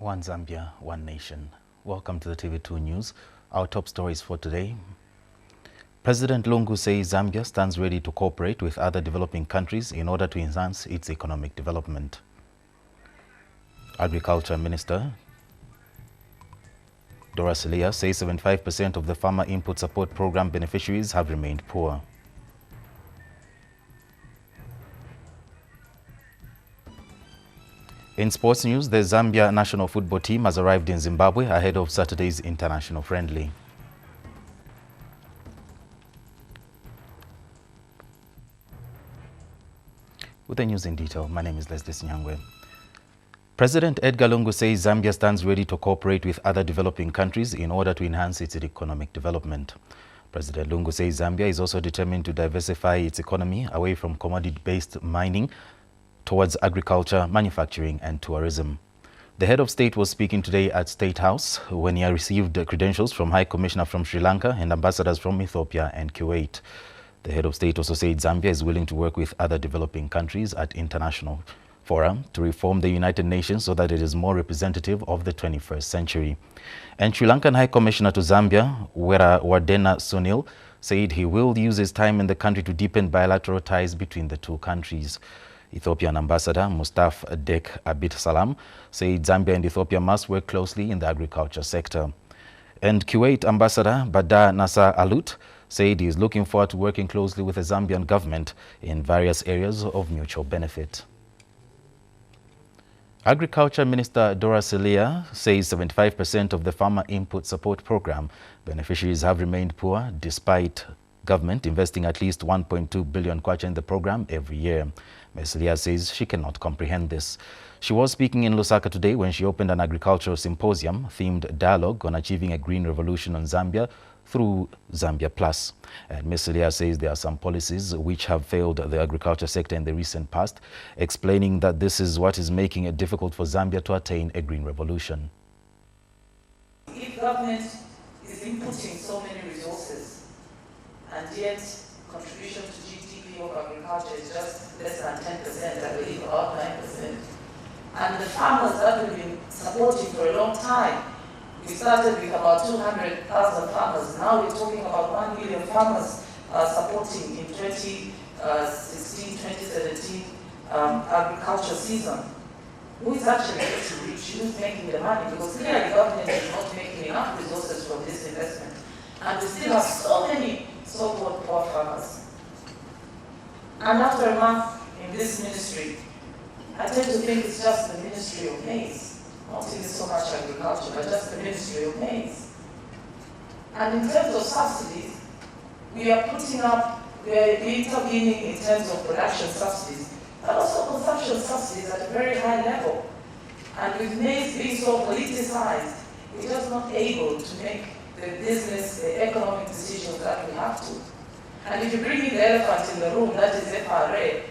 One Zambia, one nation. Welcome to the TV2 News. Our top stories for today. President Lungu says Zambia stands ready to cooperate with other developing countries in order to enhance its economic development. Agriculture Minister Dora SILIYA says 75% of the Farmer Input Support Program beneficiaries have remained poor. In sports news, the Zambia national football team has arrived in Zimbabwe ahead of Saturday's international friendly. With the news in detail, my name is Leslie Sinyangwe. President Edgar Lungu says Zambia stands ready to cooperate with other developing countries in order to enhance its economic development. President Lungu says Zambia is also determined to diversify its economy away from commodity-based mining towards agriculture, manufacturing and tourism. The head of state was speaking today at State House when he received credentials from High Commissioner from Sri Lanka and ambassadors from Ethiopia and Kuwait. The head of state also said Zambia is willing to work with other developing countries at international fora to reform the United Nations so that it is more representative of the 21st century. And Sri Lankan High Commissioner to Zambia, Wardena Sunil, said he will use his time in the country to deepen bilateral ties between the two countries. Ethiopian Ambassador Mustafa Dek Abit Salam said Zambia and Ethiopia must work closely in the agriculture sector. And Kuwait Ambassador Badar Nasser Alut said he is looking forward to working closely with the Zambian government in various areas of mutual benefit. Agriculture Minister Dora SILIYA says 75% of the Farmer Input Support Program beneficiaries have remained poor despite government investing at least 1.2 billion kwacha in the program every year. Ms. SILIYA says she cannot comprehend this. She was speaking in Lusaka today when she opened an agricultural symposium themed dialogue on achieving a green revolution on Zambia through Zambia Plus. And Ms. SILIYA says there are some policies which have failed the agriculture sector in the recent past, explaining that this is what is making it difficult for Zambia to attain a green revolution. If government is inputting so many resources and yet contribution to GDP of agriculture is just less than 10%, I believe about 9%. And the farmers that we've been supporting for a long time, we started with about 200,000 farmers. Now we're talking about 1 million farmers supporting in 2016, 2017 agriculture season. Who is actually going to reach? Who's making the money? Because clearly the government is not making enough resources from this investment. And we still have so many so-called poor farmers. And after a month in this ministry, I tend to think it's just the Ministry of Maize, not even so much agriculture, but just the Ministry of Maize. And in terms of subsidies, we are intervening in terms of production subsidies, but also consumption subsidies at a very high level. And with maize being so politicized, we're just not able to make the business, the economic decisions that we have to. And if you bring in the elephant in the room, that is FRA, it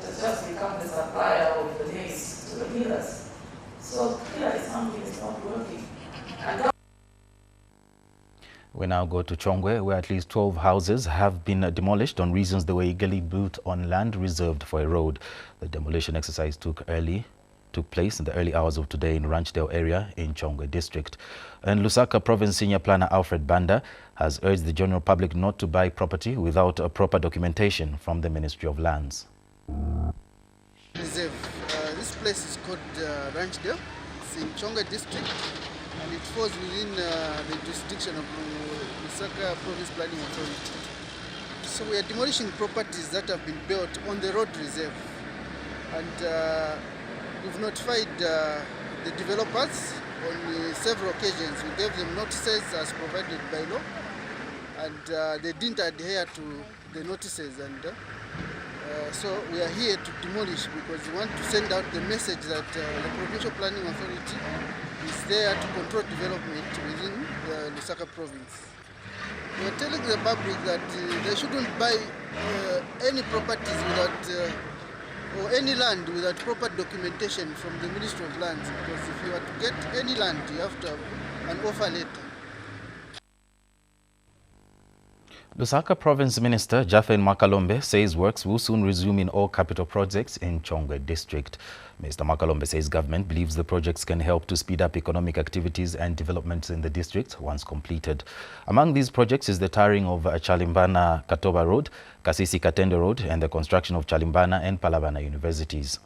has just become the supplier of the maize to the millers. So clearly something is not working. And we now go to Chongwe, where at least 12 houses have been demolished on reasons they were illegally built on land reserved for a road. The demolition exercise took place in the early hours of today in Ranchdale area in Chongwe district. And Lusaka Province Senior Planner Alfred Banda has urged the general public not to buy property without a proper documentation from the Ministry of Lands. Reserve. This place is called Ranchdale. It's in Chongwe district and it falls within the jurisdiction of Lusaka Province Planning Authority. So we are demolishing properties that have been built on the road reserve. And we've notified the developers on several occasions. We gave them notices as provided by law, and they didn't adhere to the notices. And so we are here to demolish because we want to send out the message that the Provincial Planning Authority is there to control development within the Lusaka province. We are telling the public that they shouldn't buy any properties without or any land without proper documentation from the Ministry of Lands, because if you are to get any land, you have to have an offer letter. Lusaka Province Minister Jaffe Makalombe says works will soon resume in all capital projects in Chongwe District. Mr. Makalombe says government believes the projects can help to speed up economic activities and developments in the district once completed. Among these projects is the tarring of Chalimbana-Katoba Road, Kasisi-Katende Road, and the construction of Chalimbana and Palabana universities.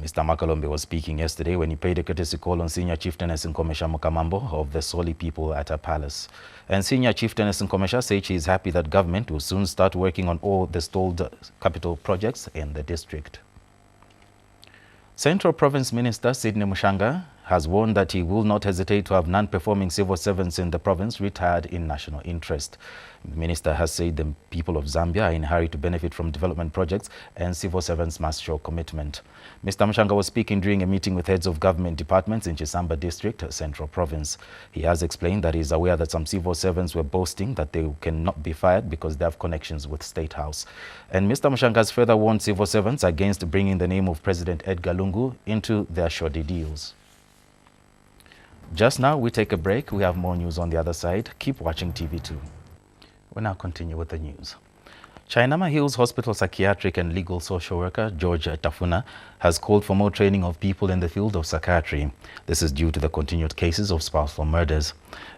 Mr. Makalombe was speaking yesterday when he paid a courtesy call on Senior Chieftainess Nkomesha Mukamambo of the Soli people at her palace. And Senior Chieftainess Nkomesha said she is happy that government will soon start working on all the stalled capital projects in the district. Central Province Minister Sidney Mushanga has warned that he will not hesitate to have non-performing civil servants in the province retired in national interest. The minister has said the people of Zambia are in a hurry to benefit from development projects and civil servants must show commitment. Mr. Mushanga was speaking during a meeting with heads of government departments in Chisamba District, Central Province. He has explained that he is aware that some civil servants were boasting that they cannot be fired because they have connections with State House. And Mr. Mushanga has further warned civil servants against bringing the name of President Edgar Lungu into their shoddy deals. Just now, we take a break. We have more news on the other side. Keep watching TV2. We now continue with the news. Chainama Hills Hospital psychiatric and legal social worker George Tafuna has called for more training of people in the field of psychiatry. This is due to the continued cases of spousal murders.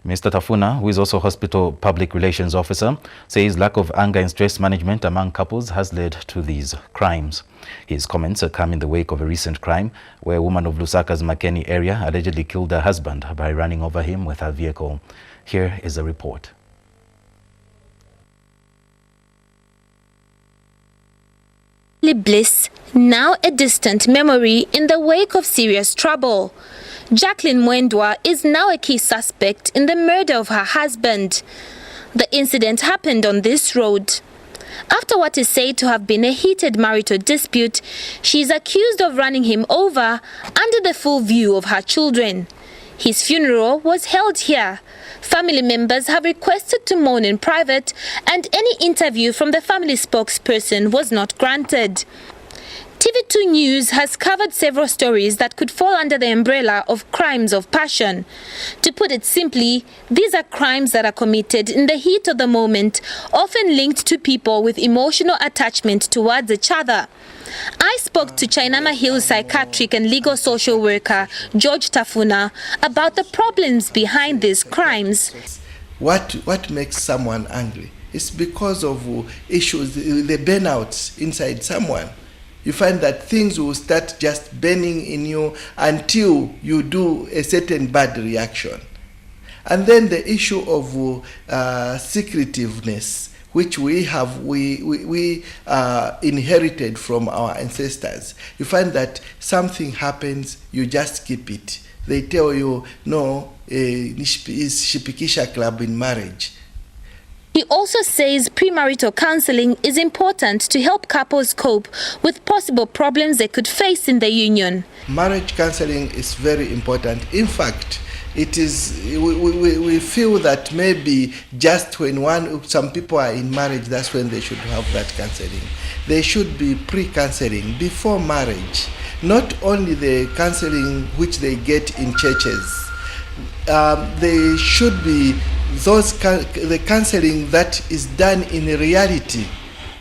Mr. Tafuna, who is also hospital public relations officer, says lack of anger and stress management among couples has led to these crimes. His comments come in the wake of a recent crime where a woman of Lusaka's Makeni area allegedly killed her husband by running over him with her vehicle. Here is a report. Bliss, now a distant memory in the wake of serious trouble. Jacqueline Mwendwa is now a key suspect in the murder of her husband. The incident happened on this road. After what is said to have been a heated marital dispute, she is accused of running him over under the full view of her children. His funeral was held here. Family members have requested to mourn in private, and any interview from the family spokesperson was not granted. TV2 News has covered several stories that could fall under the umbrella of crimes of passion. To put it simply, these are crimes that are committed in the heat of the moment, often linked to people with emotional attachment towards each other. I spoke to Chainama Hills psychiatric and legal social worker George Tafuna about the problems behind these crimes. What makes someone angry? It's because of issues, the burnouts inside someone. You find that things will start just burning in you until you do a certain bad reaction. And then the issue of secretiveness, which we inherited from our ancestors. You find that something happens, you just keep it. They tell you, no, is Shipikisha club in marriage. He also says premarital counseling is important to help couples cope with possible problems they could face in the union. Marriage counseling is very important. In fact, it is, we feel that maybe just when some people are in marriage, that's when they should have that counseling. They should be pre-counseling before marriage. Not only the counseling which they get in churches, they should be the counseling that is done in reality.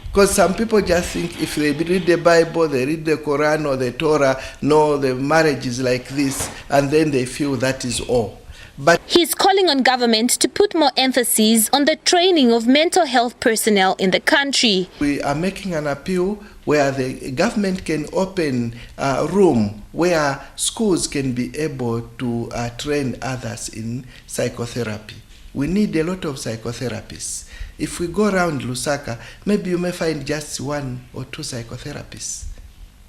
Because some people just think if they read the Bible, they read the Quran or the Torah, no, the marriage is like this, and then they feel that is all. But he's calling on government to put more emphasis on the training of mental health personnel in the country. We are making an appeal where the government can open a room where schools can be able to train others in psychotherapy. We need a lot of psychotherapists. If we go around Lusaka, maybe you may find just 1 or 2 psychotherapists.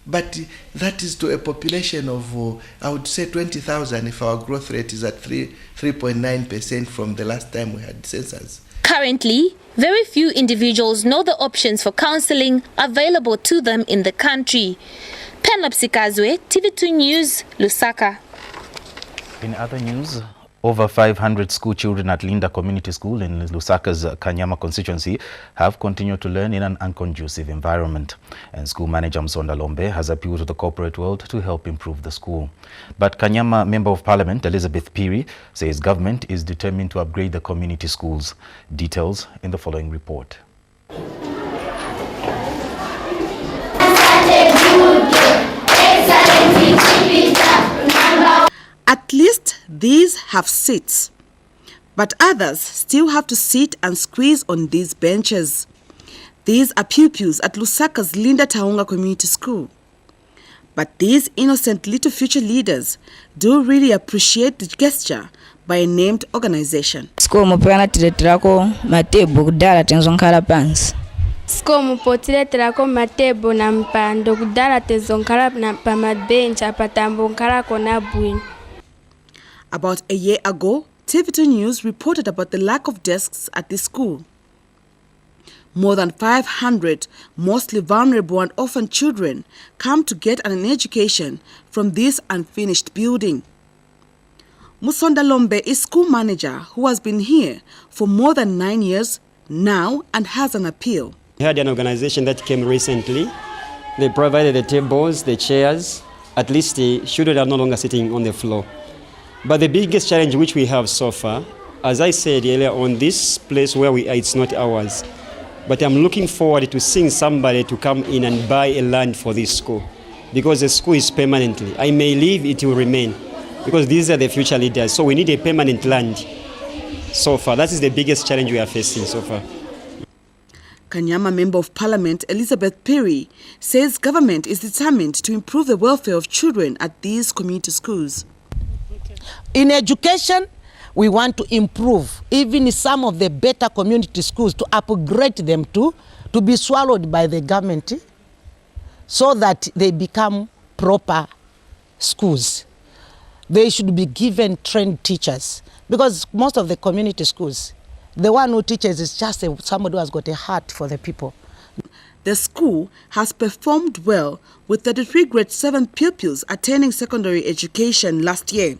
But that is to a population of, I would say, 20,000 if our growth rate is at 3.9% from the last time we had census. Currently, very few individuals know the options for counseling available to them in the country. PENLOPE, SIKAZWE, TV2 News, Lusaka. In other news, Over 500 school children at Linda Community School in Lusaka's Kanyama constituency have continued to learn in an unconducive environment. And school manager MUSONDA LOMBE has appealed to the corporate world to help improve the school. But Kanyama Member of Parliament Elizabeth Piri says government is determined to upgrade the community schools. Details in the following report. At least these have seats, but others still have to sit and squeeze on these benches. These are pupils at Lusaka's Linda Taonga Community School. But these innocent little future leaders do really appreciate the gesture by a named organization. School mupana tiretirako matebo kudala tenzonkala pansi. School mupotiretirako matebo na mpando kudala tenzonkala na pamabench apatambo nkala kona bwini. About a year ago, TV2 News reported about the lack of desks at the school. More than 500, mostly vulnerable and orphan children, come to get an education from this unfinished building. MUSONDA LOMBE is school manager who has been here for more than 9 years now and has an appeal. We had an organization that came recently. They provided the tables, the chairs. At least the children are no longer sitting on the floor. But the biggest challenge which we have so far, as I said earlier, on this place where we are, it's not ours. But I'm looking forward to seeing somebody to come in and buy a land for this school. Because the school is permanently. I may leave, it will remain. Because these are the future leaders. So we need a permanent land so far. That is the biggest challenge we are facing so far. Kanyama Member of Parliament Elizabeth Piri says government is determined to improve the welfare of children at these community schools. In education, we want to improve even some of the better community schools, to upgrade them to be swallowed by the government so that they become proper schools. They should be given trained teachers, because most of the community schools, the one who teaches is just somebody who has got a heart for the people. The school has performed well with 33 grade 7 pupils attending secondary education last year.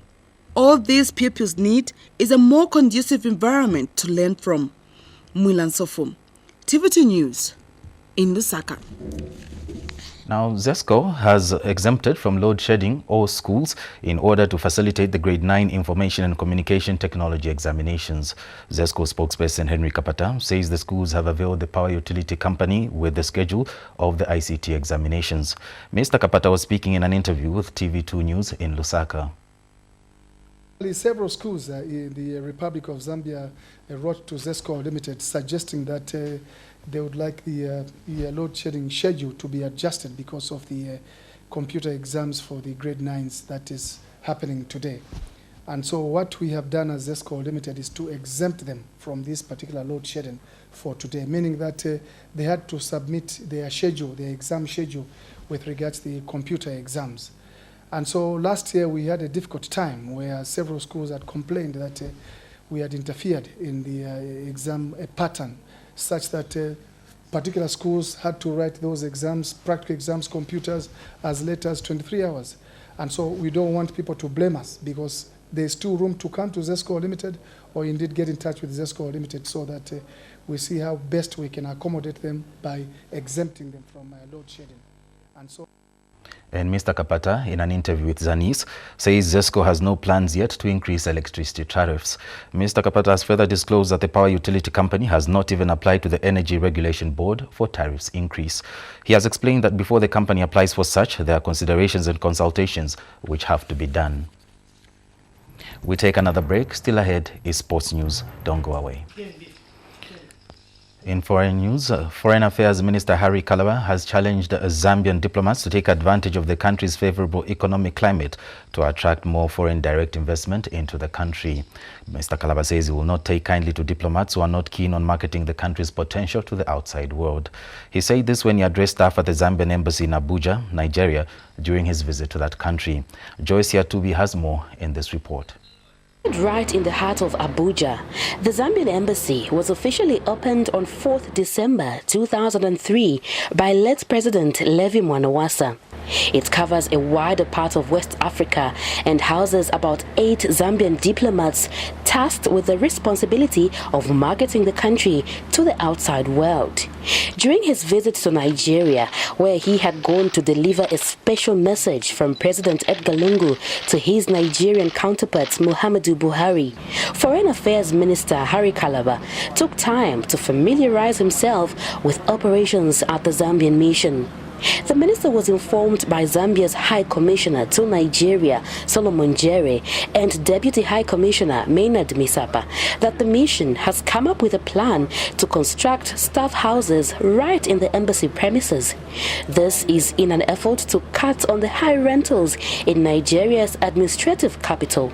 All these pupils need is a more conducive environment to learn from. MWILA NSOFU, TV2 News in Lusaka. Now, ZESCO has exempted from load shedding all schools in order to facilitate the Grade 9 Information and Communication Technology examinations. ZESCO spokesperson Henry Kapata says the schools have availed the power utility company with the schedule of the ICT examinations. Mr. Kapata was speaking in an interview with TV2 News in Lusaka. Several schools in the Republic of Zambia wrote to ZESCO Limited suggesting that they would like the load shedding schedule to be adjusted because of the computer exams for the grade 9s that is happening today. And so what we have done as ZESCO Limited is to exempt them from this particular load shedding for today, meaning that they had to submit their schedule, their exam schedule with regards to the computer exams. And so last year we had a difficult time where several schools had complained that we had interfered in the exam pattern, such that particular schools had to write those exams, practical exams, computers, as late as 23 hours. And so we don't want people to blame us, because there's still room to come to ZESCO Limited, or indeed get in touch with ZESCO Limited, so that we see how best we can accommodate them by exempting them from load shedding. And Mr. Kapata, in an interview with Zanis, says ZESCO has no plans yet to increase electricity tariffs. Mr. Kapata has further disclosed that the power utility company has not even applied to the Energy Regulation Board for tariffs increase. He has explained that before the company applies for such, there are considerations and consultations which have to be done. We take another break. Still ahead is sports news. Don't go away. In foreign news, Foreign Affairs Minister Harry Kalaba has challenged Zambian diplomats to take advantage of the country's favorable economic climate to attract more foreign direct investment into the country. Mr. Kalaba says he will not take kindly to diplomats who are not keen on marketing the country's potential to the outside world. He said this when he addressed staff at the Zambian embassy in Abuja, Nigeria, during his visit to that country. Joyce Yatubi has more in this report. Right in the heart of Abuja, the Zambian embassy was officially opened on 4th December 2003 by late President Levi Mwanawasa. It covers a wider part of West Africa and houses about 8 Zambian diplomats tasked with the responsibility of marketing the country to the outside world. During his visit to Nigeria, where he had gone to deliver a special message from President Edgar Lungu to his Nigerian counterpart Muhammadu Buhari, Foreign Affairs Minister Harry Kalaba took time to familiarize himself with operations at the Zambian mission. The minister was informed by Zambia's High Commissioner to Nigeria, Solomon Jere, and Deputy High Commissioner Maynard Misapa that the mission has come up with a plan to construct staff houses right in the embassy premises. This is in an effort to cut on the high rentals in Nigeria's administrative capital.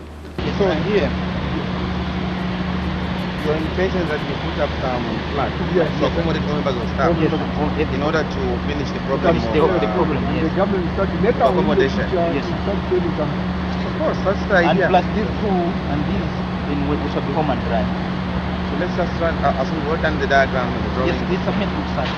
So here, your intention is that you put up some flats to accommodate members of staff in order to finish the problem yes. The government is starting to accommodation. Yes. Of course, that's the idea. And plus these two and these we shall be home and dry. So let's just run, as we work on the diagram and the drawing. Yes, this submit looks like.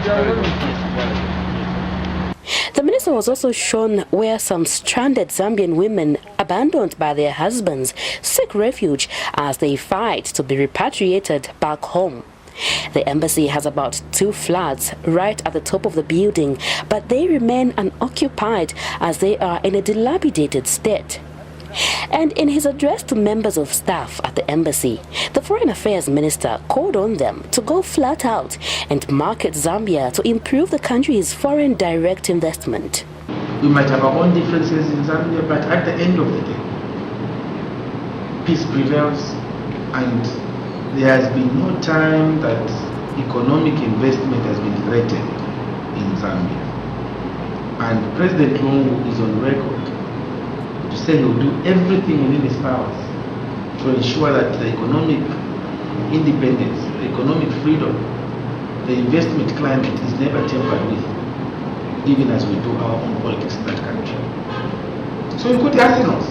The minister was also shown where some stranded Zambian women abandoned by their husbands seek refuge as they fight to be repatriated back home. The embassy has about 2 flats right at the top of the building, but they remain unoccupied as they are in a dilapidated state. And in his address to members of staff at the embassy, the Foreign Affairs Minister called on them to go flat out and market Zambia to improve the country's foreign direct investment. We might have our own differences in Zambia, but at the end of the day, peace prevails, and there has been no time that economic investment has been threatened in Zambia. And President Lungu is on record to say he will do everything within his powers to ensure that the economic independence, the economic freedom, the investment climate is never tampered with, even as we do our own politics in that country. So you could ask us.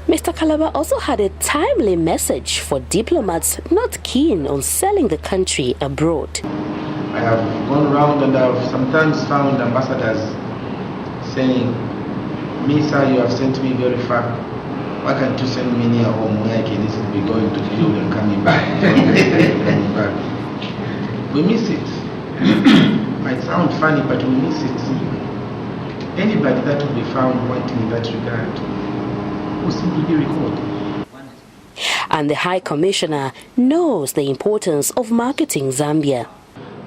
Mr. Kalaba also had a timely message for diplomats not keen on selling the country abroad. I have gone around and I've sometimes found ambassadors saying, "Me, sir, you have sent me very far. Why can't you send me near home where I can easily be going to Kilo and coming back?" We miss it. Might sound funny, but we miss it. Anybody that will be found wanting in that regard will simply be recalled. And the High Commissioner knows the importance of marketing Zambia.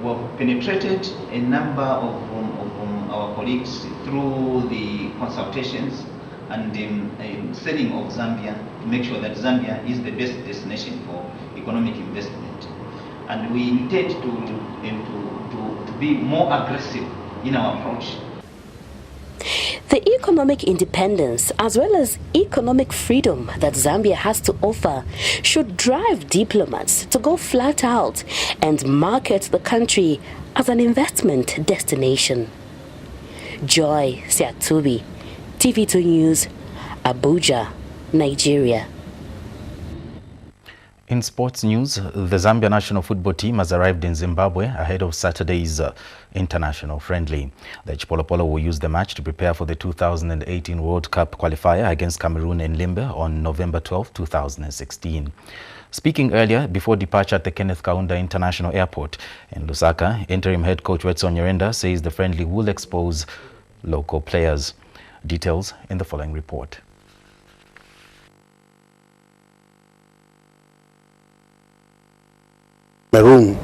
We have penetrated a number of our colleagues through the consultations and selling of Zambia to make sure that Zambia is the best destination for economic investment. And we intend to be more aggressive in our approach. The economic independence as well as economic freedom that Zambia has to offer should drive diplomats to go flat out and market the country as an investment destination. Joy Siatubi, TV2 News, Abuja, Nigeria. In sports news, the Zambia national football team has arrived in Zimbabwe ahead of Saturday's international friendly. The Chipolopolo will use the match to prepare for the 2018 World Cup qualifier against Cameroon in Limbe on November 12, 2016. Speaking earlier before departure at the Kenneth Kaunda International Airport in Lusaka, interim head coach Wetson Nyirenda says the friendly will expose local players. Details in the following report. Cameroon.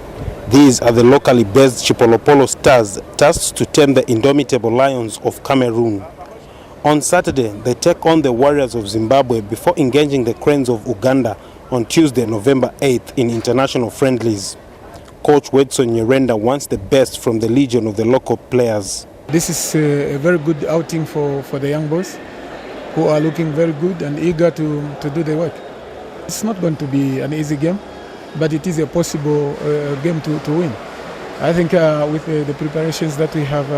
These are the locally based Chipolopolo Stars tasked to tame the indomitable Lions of Cameroon. On Saturday, they take on the Warriors of Zimbabwe before engaging the Cranes of Uganda on Tuesday, November 8th in international friendlies. Coach Wetson Nyirenda wants the best from the legion of the local players. This is a very good outing for the young boys who are looking very good and eager to do the work. It's not going to be an easy game, but it is a possible game to win. I think with the preparations that we have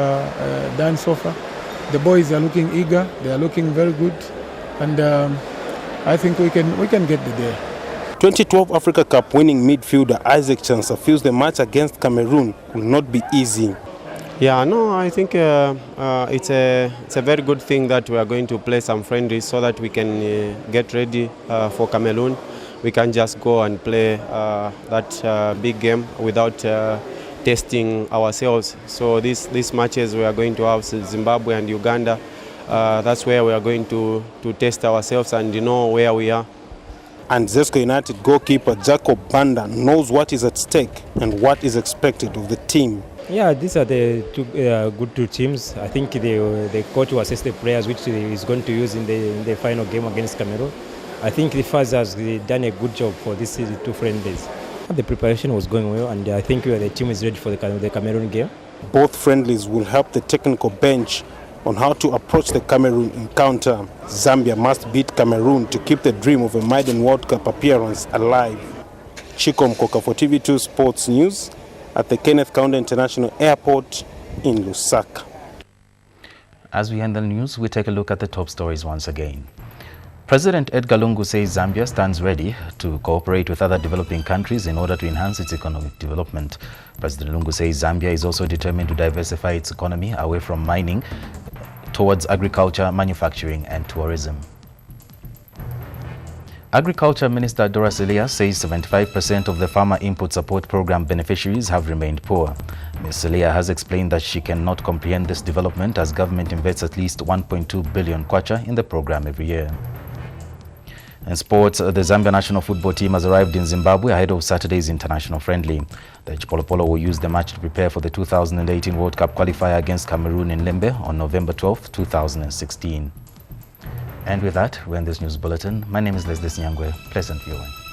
done so far, the boys are looking eager, they are looking very good, and I think we can get there. 2012 Africa Cup winning midfielder Isaac Chansa feels the match against Cameroon will not be easy. Yeah, no, I think it's a very good thing that we are going to play some friendlies so that we can get ready for Cameroon. We can just go and play that big game without testing ourselves. So these matches we are going to have Zimbabwe and Uganda. That's where we are going to test ourselves and know where we are. And Zesco United goalkeeper Jacob Banda knows what is at stake and what is expected of the team. Yeah, these are the two teams. I think the coach will assess the players which he is going to use in the final game against Cameroon. I think the FAS has done a good job for these two friendlies. The preparation was going well, and I think the team is ready for the Cameroon game. Both friendlies will help the technical bench on how to approach the Cameroon encounter. Zambia must beat Cameroon to keep the dream of a maiden World Cup appearance alive. Chikom Koka for TV2 Sports News at the Kenneth Kaunda International Airport in Lusaka. As we end the news, we take a look at the top stories once again. President Edgar Lungu says Zambia stands ready to cooperate with other developing countries in order to enhance its economic development. President Lungu says Zambia is also determined to diversify its economy away from mining towards agriculture, manufacturing and tourism. Agriculture Minister Dora SILIYA says 75% of the Farmer Input Support Program beneficiaries have remained poor. Ms. SILIYA has explained that she cannot comprehend this development as government invests at least 1.2 billion kwacha in the program every year. In sports, the Zambia national football team has arrived in Zimbabwe ahead of Saturday's international friendly. The Chipolopolo will use the match to prepare for the 2018 World Cup qualifier against Cameroon in Lembe on November 12, 2016. And with that, we end this news bulletin. My name is Leslie Nyangwe. Pleasant viewing.